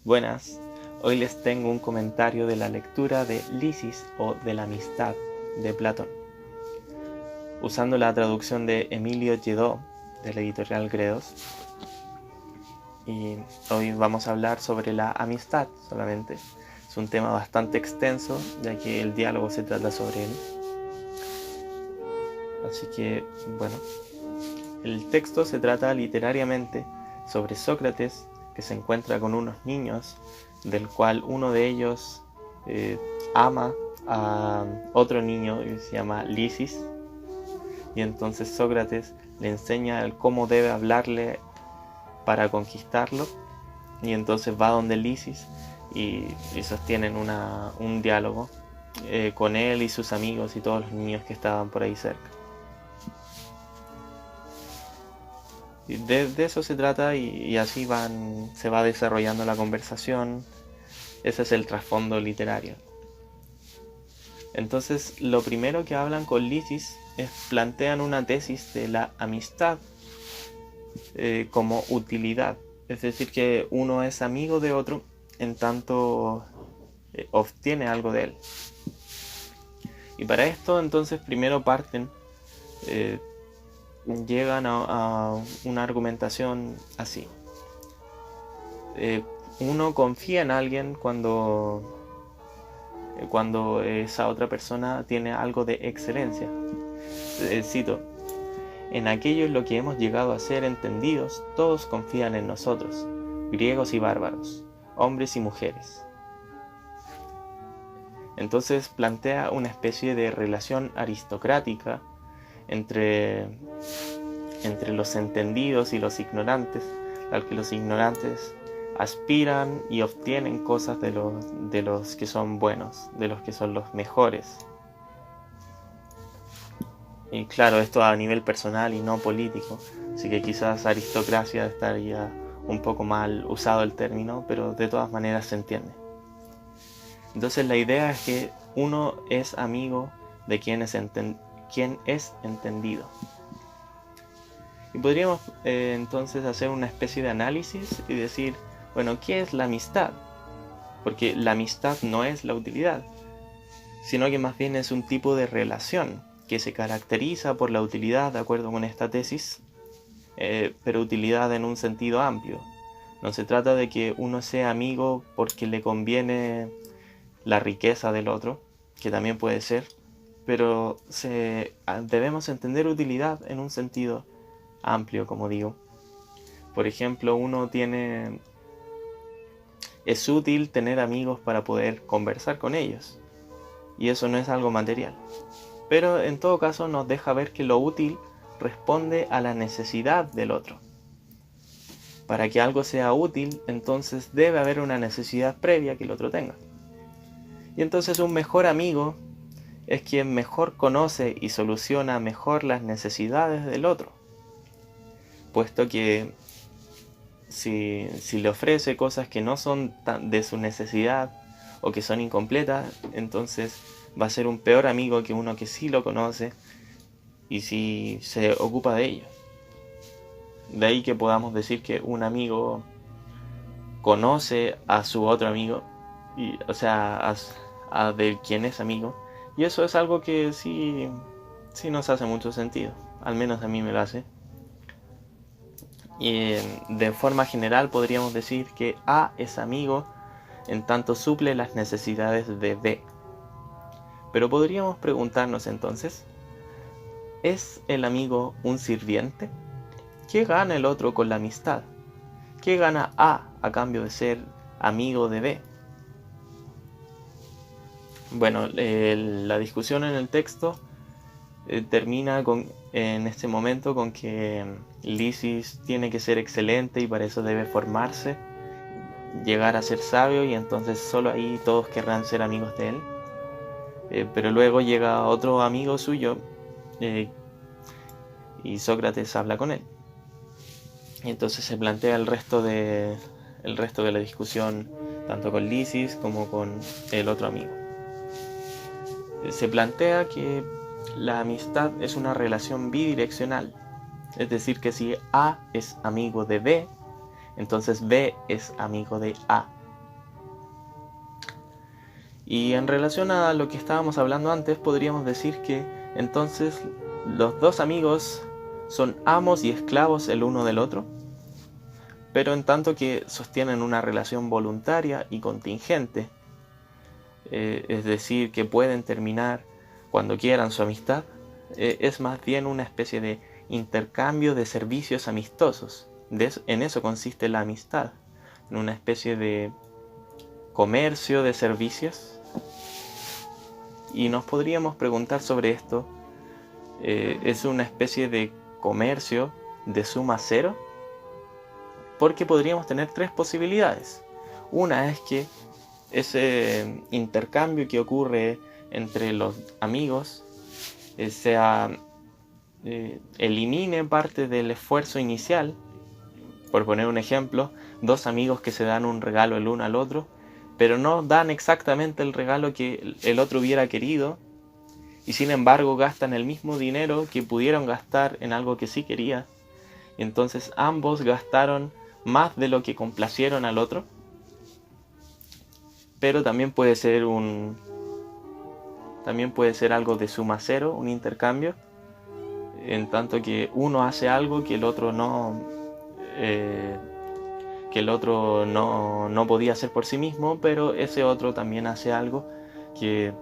Buenas, hoy les tengo un comentario de la lectura de Lisis o de la amistad de Platón, usando la traducción de Emilio Lledó de la editorial Gredos. Y hoy vamos a hablar sobre la amistad solamente. Es un tema bastante extenso, ya que el diálogo se trata sobre él. Así que, bueno, el texto se trata literariamente sobre Sócrates, que se encuentra con unos niños, del cual uno de ellos ama a otro niño que se llama Lisis, y entonces Sócrates le enseña cómo debe hablarle para conquistarlo, y entonces va donde Lisis y sostienen un diálogo con él y sus amigos y todos los niños que estaban por ahí cerca. De eso se trata y así se va desarrollando la conversación. Ese es el trasfondo literario. Entonces, lo primero que hablan con Lisis es plantean una tesis de la amistad como utilidad. Es decir, que uno es amigo de otro en tanto obtiene algo de él. Y para esto, entonces, primero parten llegan a una argumentación así. Uno confía en alguien cuando esa otra persona tiene algo de excelencia. Cito: en aquello en lo que hemos llegado a ser entendidos, todos confían en nosotros, griegos y bárbaros, hombres y mujeres. Entonces plantea una especie de relación aristocrática entre los entendidos y los ignorantes, al que los ignorantes aspiran y obtienen cosas de los que son buenos, de los que son los mejores. Y claro, esto a nivel personal y no político, así que quizás aristocracia estaría un poco mal usado el término, pero de todas maneras se entiende. Entonces la idea es que uno es amigo de quien es entendido. Y podríamos entonces hacer una especie de análisis y decir, bueno, ¿qué es la amistad? Porque la amistad no es la utilidad, sino que más bien es un tipo de relación que se caracteriza por la utilidad, de acuerdo con esta tesis, pero utilidad en un sentido amplio. No se trata de que uno sea amigo porque le conviene la riqueza del otro, que también puede ser, pero debemos entender utilidad en un sentido amplio, como digo. Por ejemplo, es útil tener amigos para poder conversar con ellos, y eso no es algo material. Pero en todo caso nos deja ver que lo útil responde a la necesidad del otro. Para que algo sea útil, entonces debe haber una necesidad previa que el otro tenga. Y entonces un mejor amigo es quien mejor conoce y soluciona mejor las necesidades del otro, puesto que si le ofrece cosas que no son de su necesidad o que son incompletas, entonces va a ser un peor amigo que uno que sí lo conoce y sí se ocupa de ello. De ahí que podamos decir que un amigo conoce a su otro amigo, o sea, a de quien es amigo, y eso es algo que sí nos hace mucho sentido, al menos a mí me lo hace. Y de forma general podríamos decir que A es amigo en tanto suple las necesidades de B. Pero podríamos preguntarnos entonces, ¿es el amigo un sirviente? ¿Qué gana el otro con la amistad? ¿Qué gana a cambio de ser amigo de B? Bueno, la discusión en el texto termina en este momento con que Lisis tiene que ser excelente y para eso debe formarse, llegar a ser sabio, y entonces solo ahí todos querrán ser amigos de él. Pero luego llega otro amigo suyo y Sócrates habla con él. Y entonces se plantea el resto de la discusión, tanto con Lisis como con el otro amigo. Se plantea que la amistad es una relación bidireccional, es decir, que si A es amigo de B, entonces B es amigo de A. Y en relación a lo que estábamos hablando antes, podríamos decir que entonces los dos amigos son amos y esclavos el uno del otro, pero en tanto que sostienen una relación voluntaria y contingente, es decir, que pueden terminar cuando quieran su amistad, es más bien una especie de intercambio de servicios amistosos. En eso consiste la amistad, en una especie de comercio de servicios. Y nos podríamos preguntar sobre esto, ¿es una especie de comercio de suma cero? Porque podríamos tener tres posibilidades. Una es que ese intercambio que ocurre entre los amigos elimine parte del esfuerzo inicial. Por poner un ejemplo, dos amigos que se dan un regalo el uno al otro, pero no dan exactamente el regalo que el otro hubiera querido, y sin embargo gastan el mismo dinero que pudieron gastar en algo que sí quería. Y entonces ambos gastaron más de lo que complacieron al otro. Pero también puede ser algo de suma cero, un intercambio, en tanto que uno hace algo que el otro no podía hacer por sí mismo, pero ese otro también hace algo que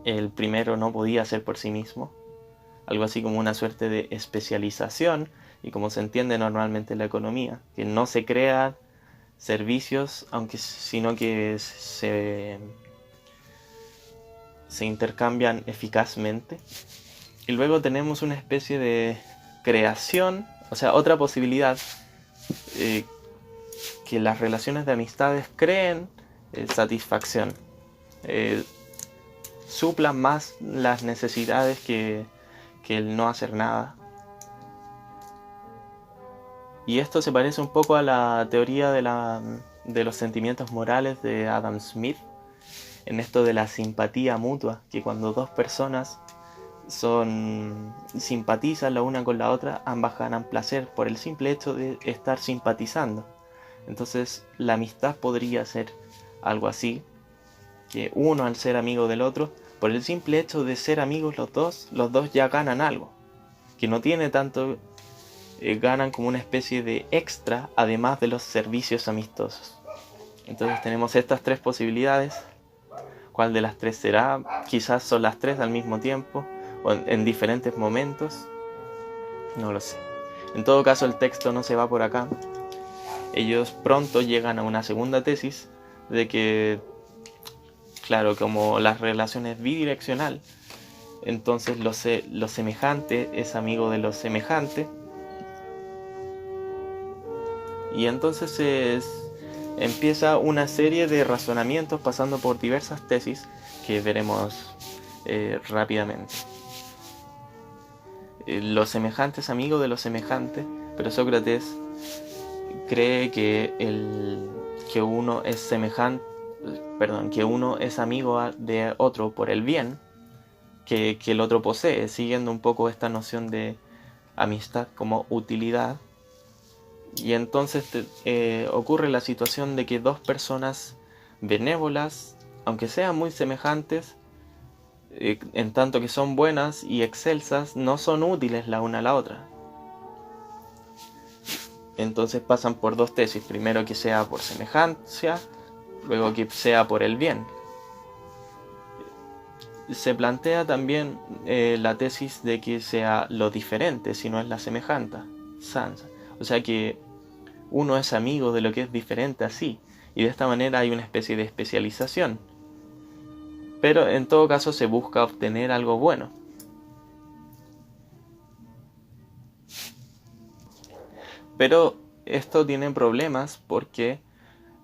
el primero no podía hacer por sí mismo. Algo así como una suerte de especialización, y como se entiende normalmente en la economía, que no se crean servicios, sino que se intercambian eficazmente. Y luego tenemos una especie de creación, o sea, otra posibilidad, que las relaciones de amistades creen satisfacción, suplan más las necesidades que el no hacer nada. Y esto se parece un poco a la teoría de los sentimientos morales de Adam Smith, en esto de la simpatía mutua, que cuando dos personas simpatizan la una con la otra, ambas ganan placer por el simple hecho de estar simpatizando. Entonces la amistad podría ser algo así, que uno, al ser amigo del otro, por el simple hecho de ser amigos los dos ya ganan algo, que no tiene tanto, ganan como una especie de extra, además de los servicios amistosos. Entonces tenemos estas tres posibilidades. ¿Cuál de las tres será? Quizás son las tres al mismo tiempo, o en diferentes momentos, no lo sé. En todo caso, el texto no se va por acá. Ellos pronto llegan a una segunda tesis de que, claro, como la relación es bidireccional, entonces lo semejante es amigo de lo semejante, y entonces empieza una serie de razonamientos pasando por diversas tesis que veremos rápidamente. Lo semejante es amigo de lo semejante, pero Sócrates cree que uno es amigo de otro por el bien que el otro posee, siguiendo un poco esta noción de amistad como utilidad. Y entonces ocurre la situación de que dos personas benévolas, aunque sean muy semejantes, en tanto que son buenas y excelsas, no son útiles la una a la otra. Entonces pasan por dos tesis: primero que sea por semejanza, luego que sea por el bien. Se plantea también la tesis de que sea lo diferente, si no es la semejanza. O sea que uno es amigo de lo que es diferente así, y de esta manera hay una especie de especialización. Pero en todo caso se busca obtener algo bueno. Pero esto tiene problemas porque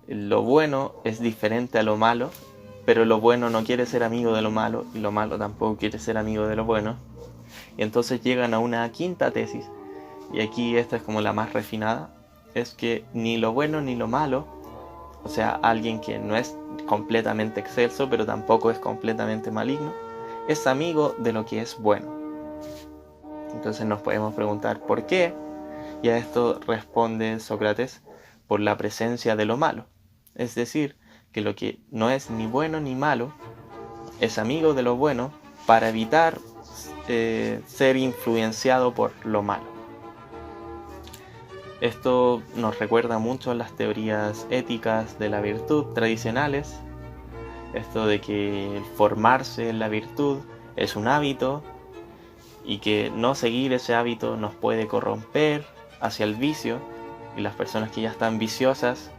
lo bueno es diferente a lo malo, pero lo bueno no quiere ser amigo de lo malo, y lo malo tampoco quiere ser amigo de lo bueno. Y entonces llegan a una quinta tesis, y aquí esta es como la más refinada, es que ni lo bueno ni lo malo, o sea, alguien que no es completamente excelso, pero tampoco es completamente maligno, es amigo de lo que es bueno. Entonces nos podemos preguntar ¿por qué? Y a esto responde Sócrates: por la presencia de lo malo. Es decir, que lo que no es ni bueno ni malo es amigo de lo bueno para evitar ser influenciado por lo malo. Esto nos recuerda mucho a las teorías éticas de la virtud tradicionales, esto de que el formarse en la virtud es un hábito y que no seguir ese hábito nos puede corromper hacia el vicio, y las personas que ya están viciosas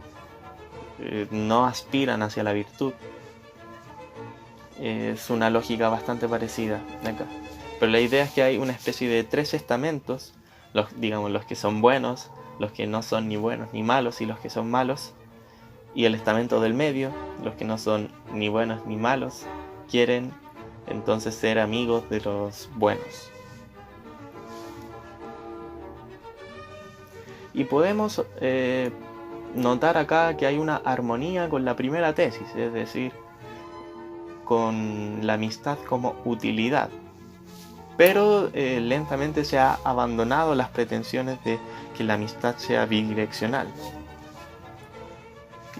no aspiran hacia la virtud. Es una lógica bastante parecida acá. Pero la idea es que hay una especie de 3 estamentos, los que son buenos, los que no son ni buenos ni malos y los que son malos, y el estamento del medio, los que no son ni buenos ni malos, quieren entonces ser amigos de los buenos. Y podemos notar acá que hay una armonía con la primera tesis, es decir, con la amistad como utilidad. Pero lentamente se ha abandonado las pretensiones de que la amistad sea bidireccional.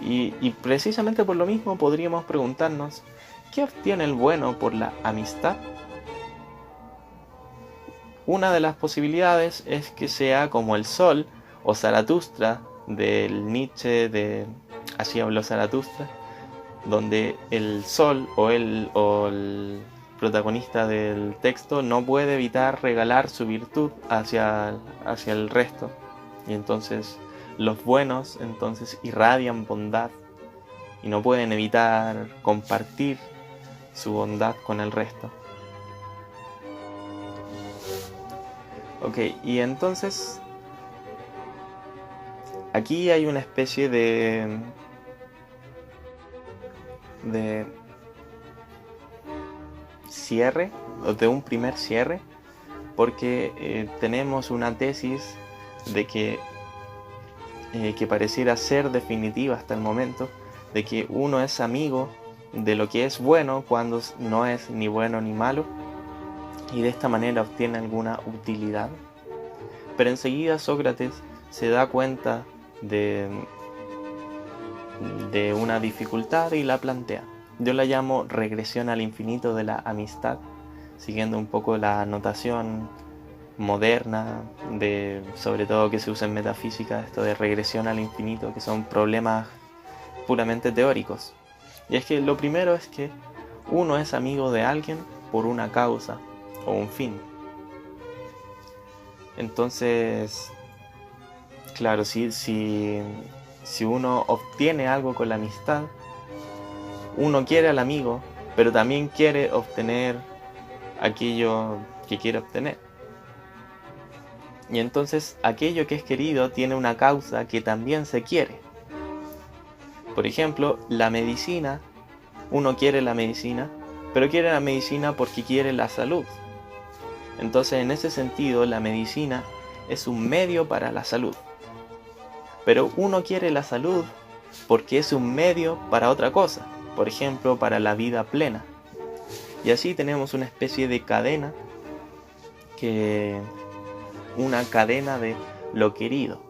Y precisamente por lo mismo podríamos preguntarnos, ¿qué obtiene el bueno por la amistad? Una de las posibilidades es que sea como el sol o Zaratustra del Nietzsche de Así habló Zaratustra, donde el sol o el protagonista del texto no puede evitar regalar su virtud hacia el resto, y entonces los buenos entonces irradian bondad y no pueden evitar compartir su bondad con el resto. Ok, y entonces aquí hay una especie de cierre, o de un primer cierre, porque tenemos una tesis de que pareciera ser definitiva hasta el momento, de que uno es amigo de lo que es bueno cuando no es ni bueno ni malo, y de esta manera obtiene alguna utilidad. Pero enseguida Sócrates se da cuenta de una dificultad y la plantea. Yo la llamo regresión al infinito de la amistad, siguiendo un poco la notación moderna, sobre todo que se usa en metafísica, esto de regresión al infinito, que son problemas puramente teóricos. Y es que lo primero es que uno es amigo de alguien por una causa o un fin. Entonces, claro, si uno obtiene algo con la amistad, uno quiere al amigo, pero también quiere obtener aquello que quiere obtener. Y entonces aquello que es querido tiene una causa que también se quiere. Por ejemplo, la medicina, uno quiere la medicina, pero quiere la medicina porque quiere la salud. Entonces, en ese sentido, la medicina es un medio para la salud. Pero uno quiere la salud porque es un medio para otra cosa, por ejemplo, para la vida plena. Y así tenemos una especie de cadena, una cadena de lo querido.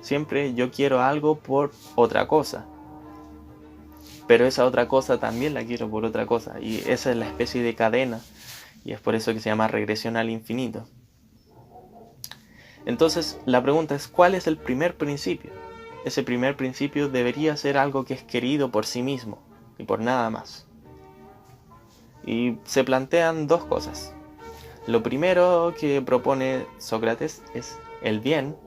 Siempre yo quiero algo por otra cosa, pero esa otra cosa también la quiero por otra cosa, y esa es la especie de cadena, y es por eso que se llama regresión al infinito. Entonces la pregunta es, ¿cuál es el primer principio? Ese primer principio debería ser algo que es querido por sí mismo y por nada más. Y se plantean dos cosas. Lo primero que propone Sócrates es el bien,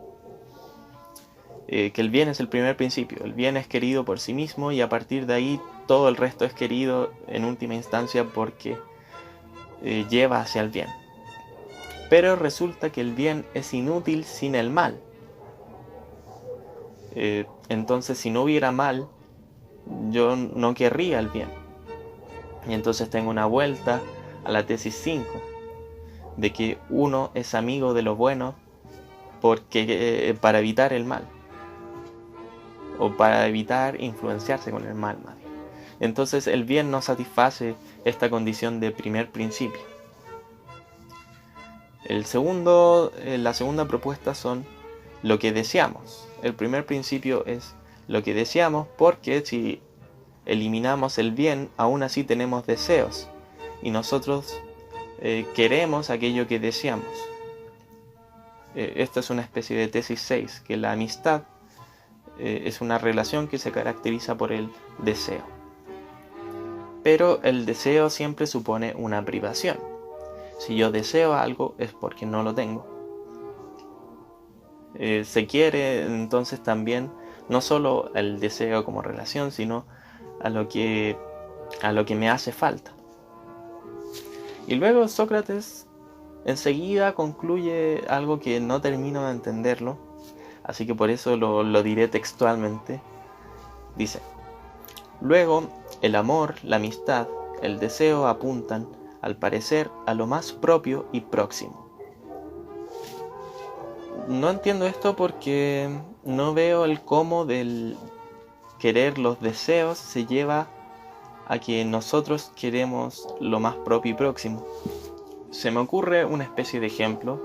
que el bien es el primer principio. El bien es querido por sí mismo y a partir de ahí todo el resto es querido en última instancia porque lleva hacia el bien. Pero resulta que el bien es inútil sin el mal. Entonces, si no hubiera mal, yo no querría el bien. Y entonces tengo una vuelta a la tesis 5, de que uno es amigo de lo bueno para evitar el mal, o para evitar influenciarse con el mal, más bien. Entonces el bien no satisface esta condición de primer principio. La segunda propuesta son lo que deseamos. El primer principio es lo que deseamos, porque si eliminamos el bien, aún así tenemos deseos. Y nosotros queremos aquello que deseamos. Esta es una especie de tesis 6, que la amistad es una relación que se caracteriza por el deseo. Pero el deseo siempre supone una privación. Si yo deseo algo es porque no lo tengo. Se quiere entonces también no solo el deseo como relación, sino a lo que me hace falta. Y luego Sócrates enseguida concluye algo que no termino de entenderlo, así que por eso lo diré textualmente. Dice: luego, el amor, la amistad, el deseo apuntan, al parecer, a lo más propio y próximo. No entiendo esto porque no veo el cómo del querer los deseos se lleva a que nosotros queremos lo más propio y próximo. Se me ocurre una especie de ejemplo,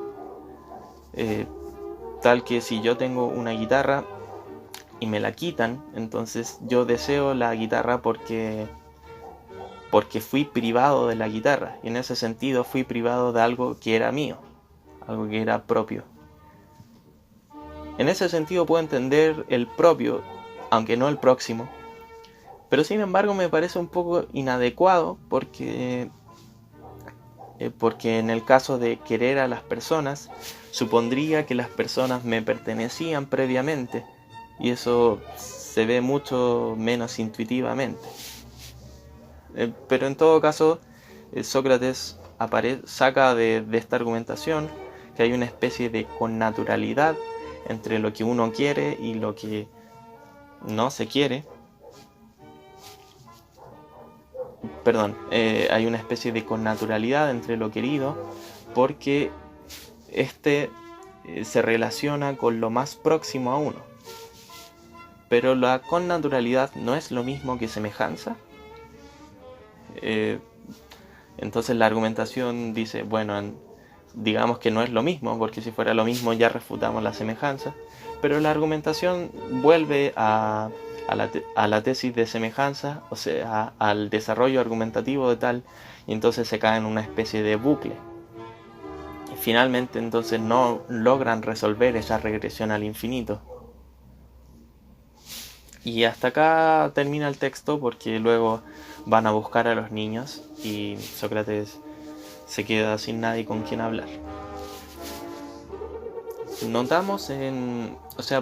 tal que si yo tengo una guitarra y me la quitan, entonces yo deseo la guitarra porque fui privado de la guitarra, y en ese sentido fui privado de algo que era mío, algo que era propio. En ese sentido puedo entender el propio, aunque no el próximo, pero sin embargo me parece un poco inadecuado porque en el caso de querer a las personas, supondría que las personas me pertenecían previamente, y eso se ve mucho menos intuitivamente. Pero en todo caso, Sócrates saca de esta argumentación que hay una especie de connaturalidad entre lo que uno quiere y lo que no se quiere. Hay una especie de connaturalidad entre lo querido, porque se relaciona con lo más próximo a uno. Pero la connaturalidad no es lo mismo que semejanza. Entonces la argumentación dice, bueno, digamos que no es lo mismo, porque si fuera lo mismo ya refutamos la semejanza. Pero la argumentación vuelve a la tesis de semejanza, o sea, al desarrollo argumentativo de tal, y entonces se cae en una especie de bucle. Y finalmente entonces no logran resolver esa regresión al infinito. Y hasta acá termina el texto, porque luego van a buscar a los niños y Sócrates se queda sin nadie con quien hablar.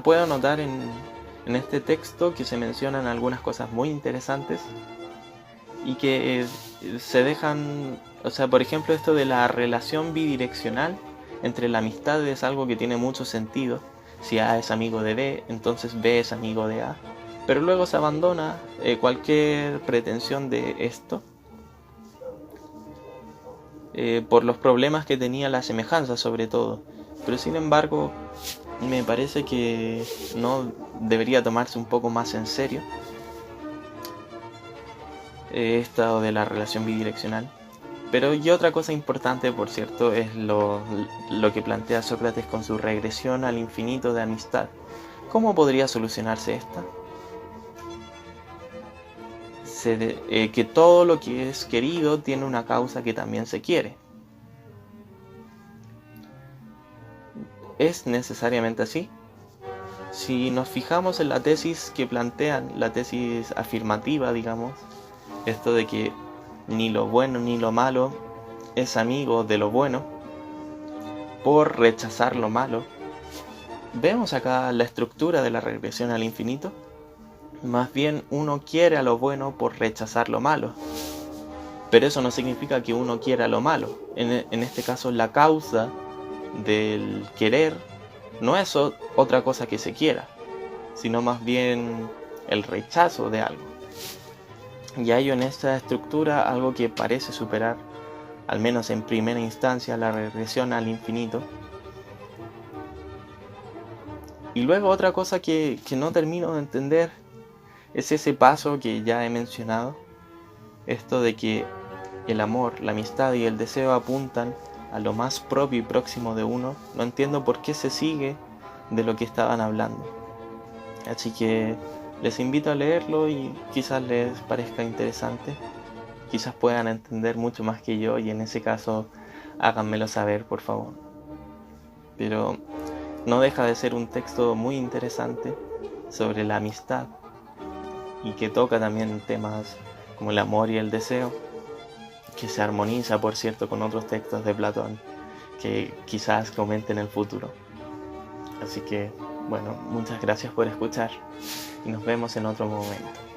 Puedo notar en este texto que se mencionan algunas cosas muy interesantes y que se dejan, por ejemplo, esto de la relación bidireccional entre la amistad es algo que tiene mucho sentido. Si A es amigo de B, entonces B es amigo de A. Pero luego se abandona cualquier pretensión de esto por los problemas que tenía la semejanza, sobre todo. Pero sin embargo, me parece que no debería tomarse un poco más en serio esto de la relación bidireccional. Pero y otra cosa importante, por cierto, es lo que plantea Sócrates con su regresión al infinito de amistad. ¿Cómo podría solucionarse esta? Que todo lo que es querido tiene una causa que también se quiere. ¿Es necesariamente así? Si nos fijamos en la tesis que plantean, la tesis afirmativa, digamos, esto de que ni lo bueno ni lo malo es amigo de lo bueno, por rechazar lo malo, vemos acá la estructura de la regresión al infinito. Más bien uno quiere a lo bueno por rechazar lo malo. Pero eso no significa que uno quiera lo malo. En este caso, la causa del querer no es otra cosa que se quiera, sino más bien el rechazo de algo. Y hay en esta estructura algo que parece superar, al menos en primera instancia, la regresión al infinito. Y luego otra cosa que no termino de entender es ese paso que ya he mencionado, esto de que el amor, la amistad y el deseo apuntan a lo más propio y próximo de uno. No entiendo por qué se sigue de lo que estaban hablando. Así que Les invito a leerlo y quizás les parezca interesante, quizás puedan entender mucho más que yo y en ese caso háganmelo saber, por favor. Pero no deja de ser un texto muy interesante sobre la amistad y que toca también temas como el amor y el deseo, que se armoniza, por cierto, con otros textos de Platón que quizás comente en el futuro. Así que, bueno, muchas gracias por escuchar y nos vemos en otro momento.